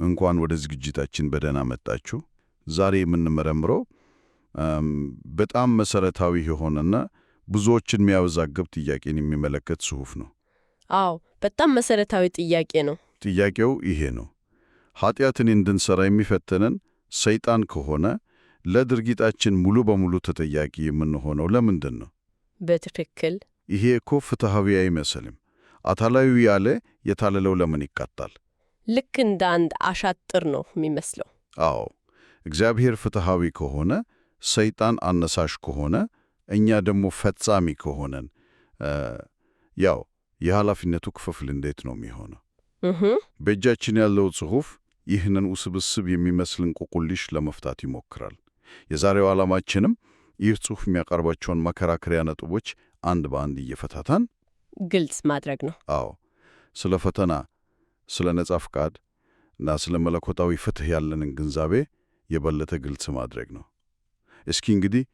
እንኳን ወደ ዝግጅታችን በደህና መጣችሁ። ዛሬ የምንመረምረው በጣም መሰረታዊ የሆነና ብዙዎችን የሚያወዛግብ ጥያቄን የሚመለከት ጽሑፍ ነው። አዎ፣ በጣም መሰረታዊ ጥያቄ ነው። ጥያቄው ይሄ ነው። ኃጢአትን እንድንሰራ የሚፈተነን ሰይጣን ከሆነ ለድርጊታችን ሙሉ በሙሉ ተጠያቂ የምንሆነው ለምንድን ነው? በትክክል። ይሄ እኮ ፍትሐዊ አይመስልም። አታላዩ ያለ የታለለው ለምን ይቃጣል? ልክ እንደ አንድ አሻጥር ነው የሚመስለው። አዎ፣ እግዚአብሔር ፍትሐዊ ከሆነ፣ ሰይጣን አነሳሽ ከሆነ፣ እኛ ደግሞ ፈጻሚ ከሆነን ያው የኃላፊነቱ ክፍፍል እንዴት ነው የሚሆነው? በእጃችን ያለው ጽሑፍ ይህንን ውስብስብ የሚመስል እንቆቅልሽ ለመፍታት ይሞክራል። የዛሬው ዓላማችንም ይህ ጽሑፍ የሚያቀርባቸውን መከራከሪያ ነጥቦች አንድ በአንድ እየፈታታን ግልጽ ማድረግ ነው። አዎ፣ ስለ ፈተና፣ ስለ ነጻ ፍቃድ እና ስለ መለኮታዊ ፍትሕ ያለንን ግንዛቤ የበለጠ ግልጽ ማድረግ ነው። እስኪ እንግዲህ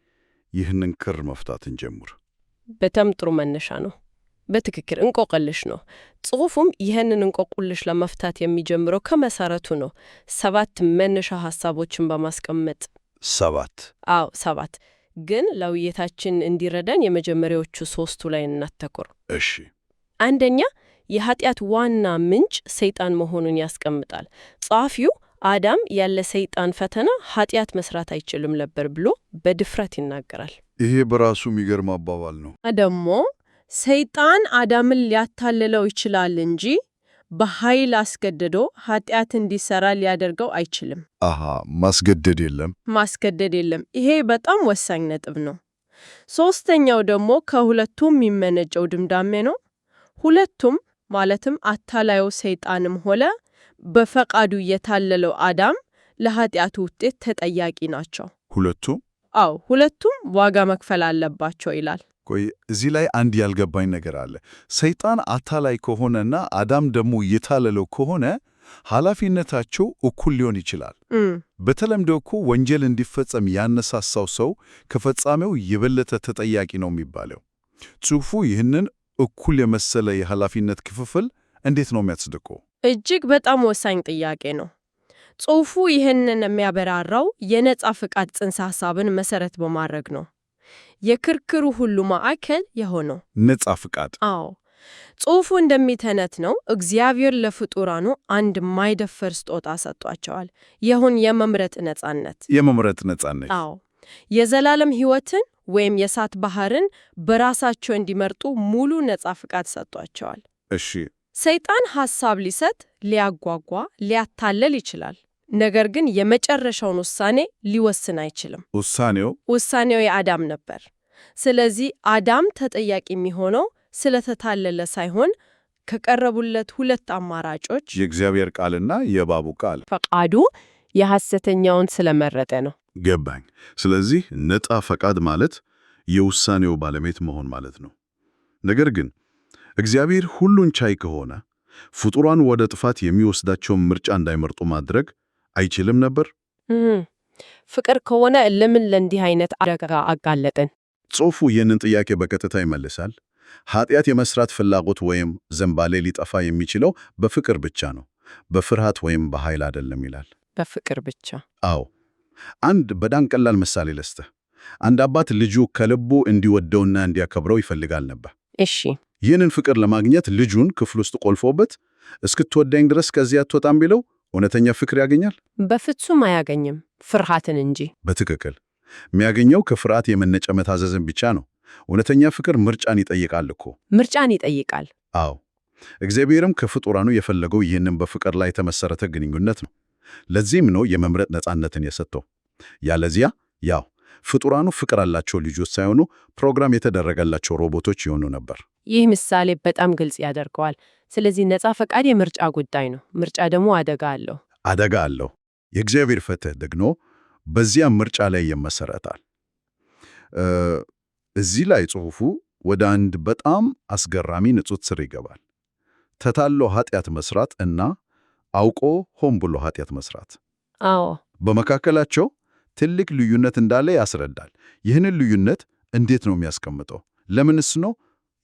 ይህንን ክር መፍታት እንጀምር። በጣም ጥሩ መነሻ ነው። በትክክል እንቆቅልሽ ነው። ጽሑፉም ይህንን እንቆቅልሽ ለመፍታት የሚጀምረው ከመሰረቱ ነው። 7 መነሻ ሐሳቦችን በማስቀመጥ 7? አዎ 7። ግን ለውይይታችን እንዲረዳን የመጀመሪያዎቹ 3ቱ ላይ እናተኩር። እሺ። አንደኛ፣ የኃጢአት ዋና ምንጭ ሰይጣን መሆኑን ያስቀምጣል። ጸሐፊው አዳም ያለ ሰይጣን ፈተና ኃጢአት መስራት አይችልም ነበር ብሎ በድፍረት ይናገራል። ይሄ በራሱ የሚገርም አባባል ነው። ደግሞ ሰይጣን አዳምን ሊያታልለው ይችላል እንጂ በኃይል አስገድዶ ኃጢአት እንዲሰራ ሊያደርገው አይችልም። ማስገደድ የለም። ይሄ በጣም ወሳኝ ነጥብ ነው። ሶስተኛው ደግሞ ከሁለቱም የሚመነጨው ድምዳሜ ነው። ሁለቱም ማለትም አታላዩ ሰይጣንም ሆነ በፈቃዱ የታለለው አዳም ለኃጢአቱ ውጤት ተጠያቂ ናቸው። ሁለቱም? አዎ፣ ሁለቱም ዋጋ መክፈል አለባቸው ይላል። ቆይ፣ እዚህ ላይ አንድ ያልገባኝ ነገር አለ። ሰይጣን አታላይ ከሆነና አዳም ደግሞ የታለለው ከሆነ ኃላፊነታቸው እኩል ሊሆን ይችላል። በተለምዶ እኮ ወንጀል እንዲፈጸም ያነሳሳው ሰው ከፈጻሚው የበለጠ ተጠያቂ ነው የሚባለው። ጽሑፉ ይህንን እኩል የመሰለ የኃላፊነት ክፍፍል እንዴት ነው የሚያጽድቀው? እጅግ በጣም ወሳኝ ጥያቄ ነው። ጽሑፉ ይህንን የሚያበራራው የነጻ ፍቃድ ጽንሰ ሐሳብን መሰረት በማድረግ ነው። የክርክሩ ሁሉ ማዕከል የሆነው ነጻ ፍቃድ። አዎ፣ ጽሑፉ እንደሚተነትነው እግዚአብሔር ለፍጡራኑ አንድ ማይደፈር ስጦታ ሰጥቷቸዋል። ይሁን የመምረጥ ነጻነት። አዎ፣ የዘላለም ሕይወትን ወይም የእሳት ባህርን በራሳቸው እንዲመርጡ ሙሉ ነጻ ፍቃድ ሰጥቷቸዋል። እሺ። ሰይጣን ሐሳብ ሊሰጥ፣ ሊያጓጓ፣ ሊያታለል ይችላል። ነገር ግን የመጨረሻውን ውሳኔ ሊወስን አይችልም። ውሳኔው የአዳም ነበር። ስለዚህ አዳም ተጠያቂ የሚሆነው ስለተታለለ ሳይሆን ከቀረቡለት 2 አማራጮች የእግዚአብሔር ቃልና የእባቡ ቃል ፈቃዱ የሐሰተኛውን ስለመረጠ ነው። ገባኝ። ስለዚህ ነጻ ፈቃድ ማለት የውሳኔው ባለቤት መሆን ማለት ነው። ነገር ግን እግዚአብሔር ሁሉን ቻይ ከሆነ ፍጡራን ወደ ጥፋት የሚወስዳቸውን ምርጫ እንዳይመርጡ ማድረግ አይችልም ነበር? ፍቅር ከሆነ ለምን ለእንዲህ አይነት አደጋ አጋለጠን? ጽሑፉ ይህንን ጥያቄ በቀጥታ ይመልሳል። ኃጢአት የመስራት ፍላጎት ወይም ዝንባሌ ሊጠፋ የሚችለው በፍቅር ብቻ ነው፣ በፍርሃት ወይም በኃይል አይደለም ይላል። በፍቅር ብቻ? አዎ። አንድ በጣም ቀላል ምሳሌ ልስጥህ። አንድ አባት ልጁ ከልቡ እንዲወደውና እንዲያከብረው ይፈልጋል ነበር። እሺ። ይህንን ፍቅር ለማግኘት ልጁን ክፍል ውስጥ ቆልፎበት እስክትወደኝ ድረስ ከዚህ አትወጣም ቢለው እውነተኛ ፍቅር ያገኛል? በፍጹም አያገኝም፣ ፍርሃትን እንጂ። በትክክል። የሚያገኘው ከፍርሃት የመነጨ መታዘዝን ብቻ ነው። እውነተኛ ፍቅር ምርጫን ይጠይቃል እኮ። ምርጫን ይጠይቃል። አዎ። እግዚአብሔርም ከፍጡራኑ የፈለገው ይህንን በፍቅር ላይ የተመሰረተ ግንኙነት ነው። ለዚህም ነው የመምረጥ ነጻነትን የሰጠው። ያለዚያ ያው ፍጡራኑ ፍቅር ያላቸው ልጆች ሳይሆኑ ፕሮግራም የተደረገላቸው ሮቦቶች ይሆኑ ነበር። ይህ ምሳሌ በጣም ግልጽ ያደርገዋል። ስለዚህ ነጻ ፈቃድ የምርጫ ጉዳይ ነው። ምርጫ ደግሞ አደጋ አለው። የእግዚአብሔር ፍትሕ ደግሞ በዚያ ምርጫ ላይ ይመሰረታል። እዚህ ላይ ጽሑፉ ወደ አንድ በጣም አስገራሚ ንጽጽር ይገባል። ተታሎ ኃጢአት መስራት እና አውቆ ሆን ብሎ ኃጢአት መስራት። አዎ። በመካከላቸው ትልቅ ልዩነት እንዳለ ያስረዳል። ይህንን ልዩነት እንዴት ነው የሚያስቀምጠው? ለምንስ ነው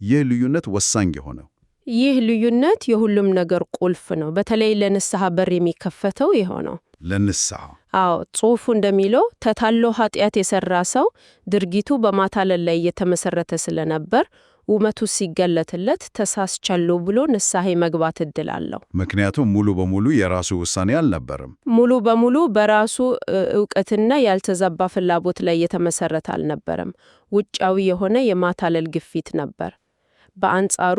ይህ ልዩነት ወሳኝ የሆነው? ይህ ልዩነት የሁሉም ነገር ቁልፍ ነው። በተለይ ለንስሐ በር የሚከፈተው ይኸው ነው። ለንስሐ አዎ፣ ጽሑፉ እንደሚለው ተታሎ ኃጢአት የሠራ ሰው ድርጊቱ በማታለል ላይ የተመሠረተ ስለነበር ውመቱ ሲገለጥለት ተሳስቻለሁ ብሎ ንስሐ መግባት ዕድል አለው። ምክንያቱም ሙሉ በሙሉ የራሱ ውሳኔ አልነበረም። ሙሉ በሙሉ በራሱ ዕውቀትና ያልተዛባ ፍላጎት ላይ የተመሠረተ አልነበረም። ውጫዊ የሆነ የማታለል ግፊት ነበር። በአንጻሩ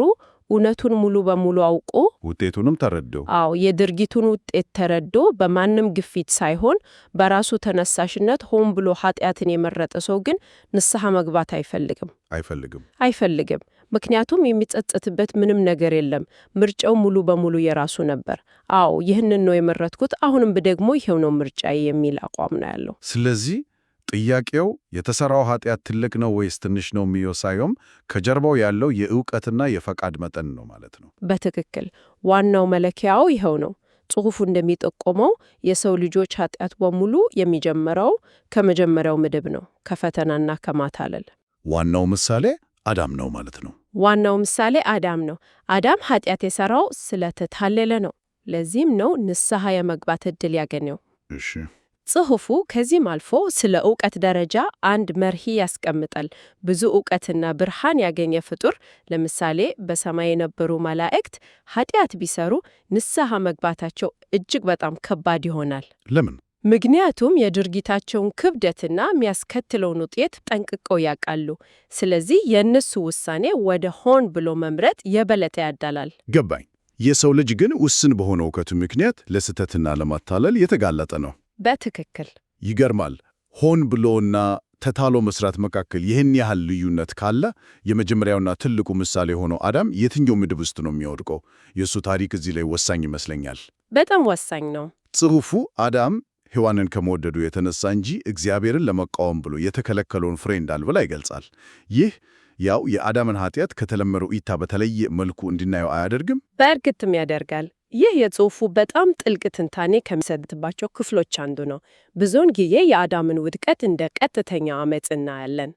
እውነቱን ሙሉ በሙሉ አውቆ ውጤቱንም ተረዶ የድርጊቱን ውጤት ተረዶ በማንም ግፊት ሳይሆን በራሱ ተነሳሽነት ሆን ብሎ ኃጢአትን የመረጠ ሰው ግን ንስሐ መግባት አይፈልግም። ምክንያቱም የሚጸጸትበት ምንም ነገር የለም። ምርጫው ሙሉ በሙሉ የራሱ ነበር። ይህንን ነው የመረጥኩት፣ አሁንም ደግሞ ይሄው ነው ምርጫዬ የሚል አቋም ነው ያለው። ስለዚህ ጥያቄው የተሰራው ኃጢአት ትልቅ ነው ወይስ ትንሽ ነው የሚለው ሳይሆን ከጀርባው ያለው የእውቀትና የፈቃድ መጠን ነው ማለት ነው። በትክክል ዋናው መለኪያው ይኸው ነው። ጽሑፉ እንደሚጠቆመው የሰው ልጆች ኃጢአት በሙሉ የሚጀምረው ከመጀመሪያው ምድብ ነው፣ ከፈተናና ከማታለል። ዋናው ምሳሌ አዳም ነው ማለት ነው። ዋናው ምሳሌ አዳም ነው። አዳም ኃጢአት የሰራው ስለተታለለ ነው። ለዚህም ነው ንስሐ የመግባት ዕድል ያገኘው። እሺ። ጽሑፉ ከዚህም አልፎ ስለ ዕውቀት ደረጃ አንድ መርህ ያስቀምጣል። ብዙ ዕውቀትና ብርሃን ያገኘ ፍጡር፣ ለምሳሌ በሰማይ የነበሩ መላእክት ኃጢአት ቢሰሩ ንስሐ መግባታቸው እጅግ በጣም ከባድ ይሆናል። ለምን? ምክንያቱም የድርጊታቸውን ክብደትና የሚያስከትለውን ውጤት ጠንቅቀው ያውቃሉ። ስለዚህ የእነሱ ውሳኔ ወደ ሆን ብሎ መምረጥ የበለጠ ያዳላል። ገባኝ። የሰው ልጅ ግን ውስን በሆነ ዕውቀቱ ምክንያት ለስህተትና ለማታለል የተጋለጠ ነው። በትክክል። ይገርማል። ሆን ብሎና ተታሎ መስራት መካከል ይህን ያህል ልዩነት ካለ የመጀመሪያውና ትልቁ ምሳሌ ሆነው አዳም የትኛው ምድብ ውስጥ ነው የሚወድቀው? የእሱ ታሪክ እዚህ ላይ ወሳኝ ይመስለኛል። በጣም ወሳኝ ነው። ጽሑፉ አዳም ሔዋንን ከመወደዱ የተነሳ እንጂ እግዚአብሔርን ለመቃወም ብሎ የተከለከለውን ፍሬ እንዳልበላ ይገልጻል። ይህ ያው የአዳምን ኃጢአት ከተለመደው እይታ በተለየ መልኩ እንድናየው አያደርግም? በእርግጥም ያደርጋል። ይህ የጽሑፉ በጣም ጥልቅ ትንታኔ ከሚሰጥባቸው ክፍሎች አንዱ ነው። ብዙውን ጊዜ የአዳምን ውድቀት እንደ ቀጥተኛ ዓመፅ እናያለን።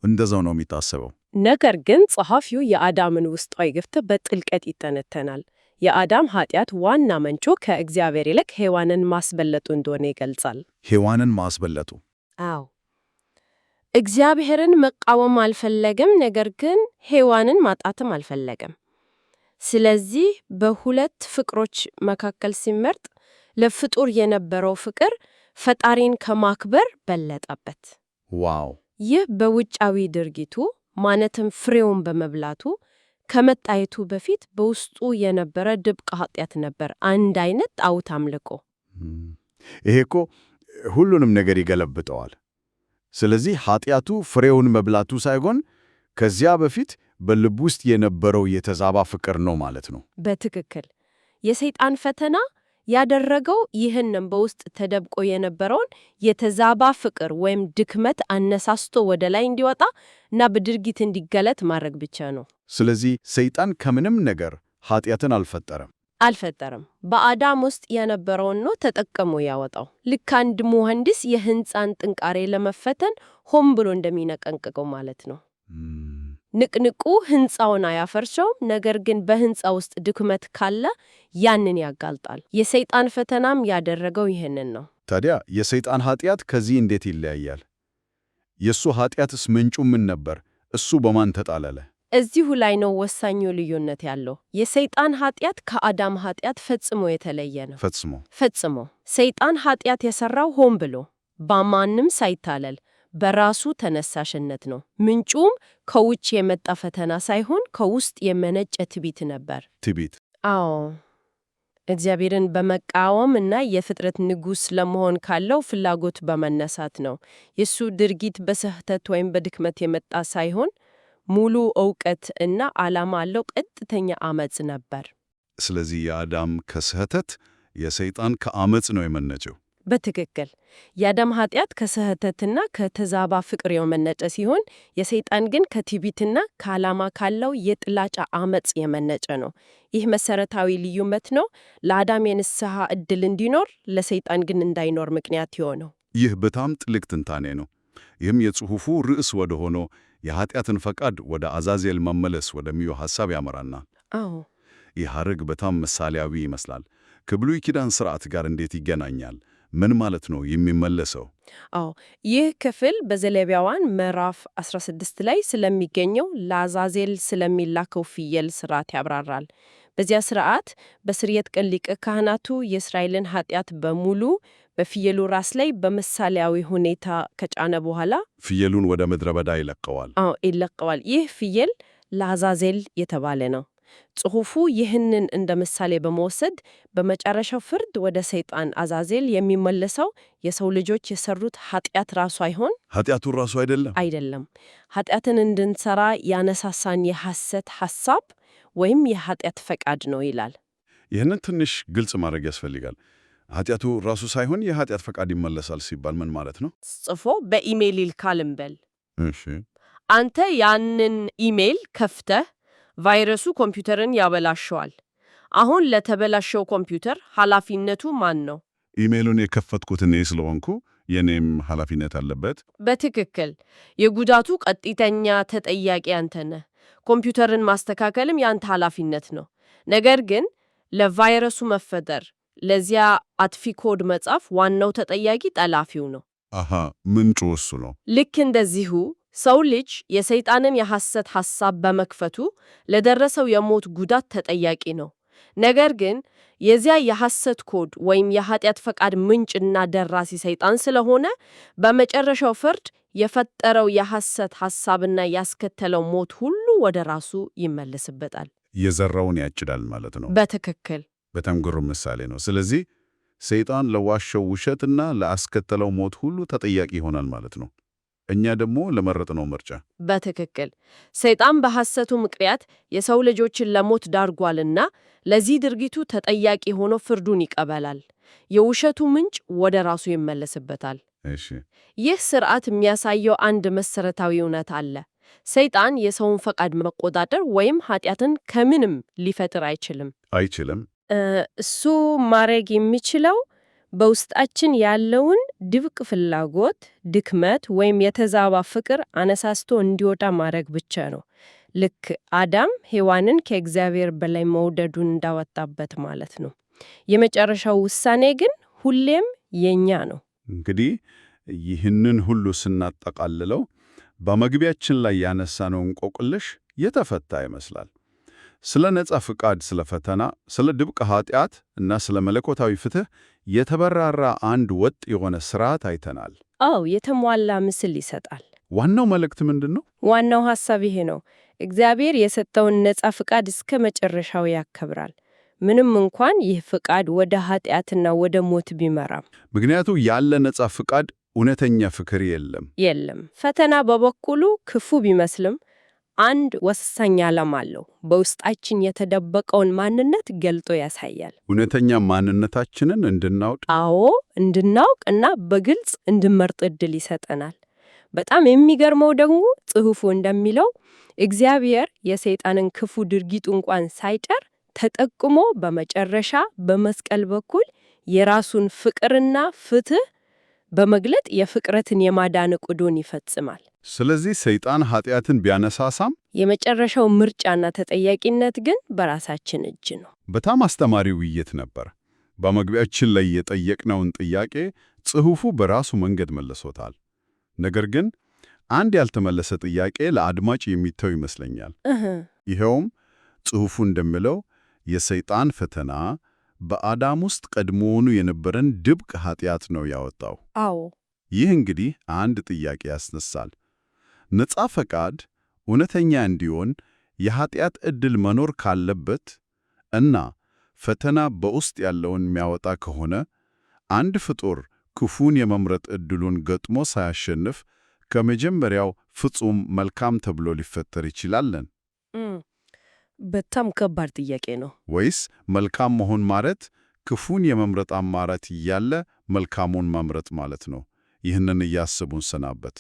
እንደዛው ነው የሚታሰበው። ነገር ግን ጸሐፊው የአዳምን ውስጣዊ ግፍት በጥልቀት ይተነተናል። የአዳም ኃጢአት ዋና ምንጩ ከእግዚአብሔር ይልቅ ሔዋንን ማስበለጡ እንደሆነ ይገልጻል። ሔዋንን ማስበለጡ? እግዚአብሔርን መቃወም አልፈለገም፣ ነገር ግን ሔዋንን ማጣትም አልፈለገም። ስለዚህ በሁለት ፍቅሮች መካከል ሲመርጥ ለፍጡር የነበረው ፍቅር ፈጣሪን ከማክበር በለጠበት። ዋው! ይህ በውጫዊ ድርጊቱ ማለትም ፍሬውን በመብላቱ ከመታየቱ በፊት በውስጡ የነበረ ድብቅ ኃጢአት ነበር፣ አንድ አይነት ጣዖት አምልኮ። ይሄ እኮ ሁሉንም ነገር ይገለብጠዋል። ስለዚህ ኃጢአቱ ፍሬውን መብላቱ ሳይሆን ከዚያ በፊት በልብ ውስጥ የነበረው የተዛባ ፍቅር ነው ማለት ነው። በትክክል። የሰይጣን ፈተና ያደረገው ይህንን በውስጥ ተደብቆ የነበረውን የተዛባ ፍቅር ወይም ድክመት አነሳስቶ ወደ ላይ እንዲወጣ እና በድርጊት እንዲገለጥ ማድረግ ብቻ ነው። ስለዚህ ሰይጣን ከምንም ነገር ኃጢአትን አልፈጠረም። በአዳም ውስጥ የነበረውን ነው ተጠቅሞ ያወጣው። ልክ አንድ መሐንዲስ የህንፃን ጥንካሬ ለመፈተን ሆን ብሎ እንደሚነቀንቀው ማለት ነው። ንቅንቁ ህንፃውን አያፈርሰውም፣ ነገር ግን በህንፃ ውስጥ ድክመት ካለ ያንን ያጋልጣል። የሰይጣን ፈተናም ያደረገው ይህንን ነው። ታዲያ የሰይጣን ኃጢአት ከዚህ እንዴት ይለያያል? የእሱ ኃጢአትስ ምንጩ ምን ነበር? እሱ በማን ተጣለለ? እዚሁ ላይ ነው ወሳኙ ልዩነት ያለው። የሰይጣን ኃጢአት ከአዳም ኃጢአት ፈጽሞ የተለየ ነው። ፈጽሞ። ሰይጣን ኃጢአት የሰራው ሆን ብሎ በማንም ሳይታለል በራሱ ተነሳሽነት ነው። ምንጩም ከውጭ የመጣ ፈተና ሳይሆን ከውስጥ የመነጨ ትዕቢት ነበር። ትዕቢት? እግዚአብሔርን በመቃወም እና የፍጥረት ንጉሥ ለመሆን ካለው ፍላጎት በመነሳት ነው። የሱ ድርጊት በስህተት ወይም በድክመት የመጣ ሳይሆን ሙሉ ዕውቀት እና ዓላማ ያለው ቀጥተኛ አመጽ ነበር። ስለዚህ የአዳም ከስህተት፣ የሰይጣን ከአመጽ ነው የመነጨው። በትክክል። የአዳም ኃጢአት ከስህተትና ከተዛባ ፍቅር የመነጨ ሲሆን የሰይጣን ግን ከትዕቢትና ከዓላማ ካለው የጥላቻ አመጽ የመነጨ ነው። ይህ መሰረታዊ ልዩነት ነው ለአዳም የንስሐ ዕድል እንዲኖር፣ ለሰይጣን ግን እንዳይኖር ምክንያት የሆነው። ይህ በጣም ጥልቅ ትንታኔ ነው። ይህም የጽሑፉ ርዕስ ወደ ሆነው የኃጢአትን ፈቃድ ወደ አዛዜል መመለስ ወደሚለው ሐሳብ ያመራናል። አዎ ይህ ሐረግ በጣም ምሳሌያዊ ይመስላል። ከብሉይ ኪዳን ሥርዓት ጋር እንዴት ይገናኛል? ምን ማለት ነው የሚመለሰው? አዎ ይህ ክፍል በዘሌዋውያን ምዕራፍ 16 ላይ ስለሚገኘው ለአዛዜል ስለሚላከው ፍየል ሥርዓት ያብራራል። በዚያ ሥርዓት በስርየት ቀን ሊቀ ካህናቱ የእስራኤልን ኃጢአት በሙሉ በፍየሉ ራስ ላይ በምሳሌያዊ ሁኔታ ከጫነ በኋላ ፍየሉን ወደ ምድረ በዳ ይለቀዋል። አዎ ይለቀዋል። ይህ ፍየል ለአዛዜል የተባለ ነው። ጽሑፉ ይህንን እንደ ምሳሌ በመውሰድ በመጨረሻው ፍርድ ወደ ሰይጣን አዛዜል የሚመለሰው የሰው ልጆች የሰሩት ኃጢአት ራሱ ኃጢአቱን ራሱ አይደለም፣ ኃጢአትን እንድንሰራ ያነሳሳን የሐሰት ሐሳብ ወይም የኃጢአት ፈቃድ ነው ይላል። ይህንን ትንሽ ግልጽ ማድረግ ያስፈልጋል። ኃጢአቱ ራሱ ሳይሆን የኃጢአት ፈቃድ ይመለሳል ሲባል ምን ማለት ነው? ጽፎ በኢሜይል ይልካል እንበል። እሺ፣ አንተ ያንን ኢሜይል ከፍተህ ቫይረሱ ኮምፒውተርን ያበላሸዋል። አሁን ለተበላሸው ኮምፒውተር ኃላፊነቱ ማን ነው? ኢሜይሉን የከፈትኩት እኔ ስለሆንኩ የኔም ኃላፊነት አለበት። በትክክል የጉዳቱ ቀጥተኛ ተጠያቂ አንተ ነህ። ኮምፒውተርን ማስተካከልም ያንተ ኃላፊነት ነው። ነገር ግን ለቫይረሱ መፈጠር፣ ለዚያ አጥፊ ኮድ መጻፍ ዋናው ተጠያቂ ጠላፊው ነው። አሃ፣ ምንጩ እሱ ነው። ልክ እንደዚሁ ሰው ልጅ የሰይጣንን የሐሰት ሐሳብ በመክፈቱ ለደረሰው የሞት ጉዳት ተጠያቂ ነው። ነገር ግን የዚያ የሐሰት ኮድ ወይም የኃጢአት ፈቃድ ምንጭና ደራሲ ሰይጣን ስለሆነ በመጨረሻው ፍርድ የፈጠረው የሐሰት ሐሳብና ያስከተለው ሞት ሁሉ ወደ ራሱ ይመለስበታል። የዘራውን ያጭዳል ማለት ነው። በትክክል በጣም ግሩም ምሳሌ ነው። ስለዚህ ሰይጣን ለዋሸው ውሸትና ለአስከተለው ሞት ሁሉ ተጠያቂ ይሆናል ማለት ነው። እኛ ደግሞ ለመረጥነው ምርጫ። በትክክል ሰይጣን በሐሰቱ ምክንያት የሰው ልጆችን ለሞት ዳርጓልና ለዚህ ድርጊቱ ተጠያቂ ሆኖ ፍርዱን ይቀበላል። የውሸቱ ምንጭ ወደ ራሱ ይመለስበታል። እሺ፣ ይህ ሥርዓት የሚያሳየው አንድ መሠረታዊ እውነት አለ። ሰይጣን የሰውን ፈቃድ መቆጣጠር ወይም ኃጢአትን ከምንም ሊፈጥር አይችልም። እሱ ማድረግ የሚችለው በውስጣችን ያለውን ድብቅ ፍላጎት፣ ድክመት ወይም የተዛባ ፍቅር አነሳስቶ እንዲወጣ ማድረግ ብቻ ነው። ልክ አዳም ሔዋንን ከእግዚአብሔር በላይ መውደዱን እንዳወጣበት ማለት ነው። የመጨረሻው ውሳኔ ግን ሁሌም የኛ ነው። እንግዲህ ይህንን ሁሉ ስናጠቃልለው በመግቢያችን ላይ ያነሳነው እንቆቅልሽ የተፈታ ይመስላል። ስለ ነጻ ፍቃድ፣ ስለ ፈተና፣ ስለ ድብቅ ኃጢአት እና ስለ መለኮታዊ ፍትሕ የተበራራ አንድ ወጥ የሆነ ሥርዓት አይተናል። አዎ፣ የተሟላ ምስል ይሰጣል። ዋናው መልእክት ምንድን ነው? ዋናው ሐሳብ ይሄ ነው። እግዚአብሔር የሰጠውን ነጻ ፍቃድ እስከ መጨረሻው ያከብራል፣ ምንም እንኳን ይህ ፍቃድ ወደ ኃጢአትና ወደ ሞት ቢመራም። ምክንያቱ ያለ ነጻ ፍቃድ እውነተኛ ፍቅር የለም። ፈተና በበኩሉ ክፉ ቢመስልም አንድ ወሳኝ ዓላማ አለው። በውስጣችን የተደበቀውን ማንነት ገልጦ ያሳያል። እውነተኛ ማንነታችንን እንድናውቅ እና በግልጽ እንድንመርጥ ዕድል ይሰጠናል። በጣም የሚገርመው ደግሞ ጽሑፉ እንደሚለው እግዚአብሔር የሰይጣንን ክፉ ድርጊቱ እንኳን ሳይጨር ተጠቅሞ በመጨረሻ በመስቀል በኩል የራሱን ፍቅርና ፍትሕ በመግለጥ የፍጥረትን የማዳን ዕቅዱን ይፈጽማል። ስለዚህ ሰይጣን ኃጢአትን ቢያነሳሳም የመጨረሻው ምርጫና ተጠያቂነት ግን በራሳችን እጅ ነው። በጣም አስተማሪ ውይይት ነበር። በመግቢያችን ላይ የጠየቅነውን ጥያቄ ጽሑፉ በራሱ መንገድ መልሶታል። ነገር ግን አንድ ያልተመለሰ ጥያቄ ለአድማጭ የሚተው ይመስለኛል። ይኸውም ጽሑፉ እንደሚለው የሰይጣን ፈተና በአዳም ውስጥ ቀድሞውኑ የነበረን ድብቅ ኃጢአት ነው ያወጣው። አዎ። ይህ እንግዲህ አንድ ጥያቄ ያስነሳል። ነጻ ፈቃድ እውነተኛ እንዲሆን የኃጢአት ዕድል መኖር ካለበት እና ፈተና በውስጥ ያለውን የሚያወጣ ከሆነ አንድ ፍጡር ክፉን የመምረጥ ዕድሉን ገጥሞ ሳያሸንፍ ከመጀመሪያው ፍጹም መልካም ተብሎ ሊፈጠር ይችላልን? በጣም ከባድ ጥያቄ ነው። ወይስ መልካም መሆን ማለት ክፉን የመምረጥ አማራጭ እያለ መልካሙን መምረጥ ማለት ነው? ይህንን እያስቡን ሰናበት።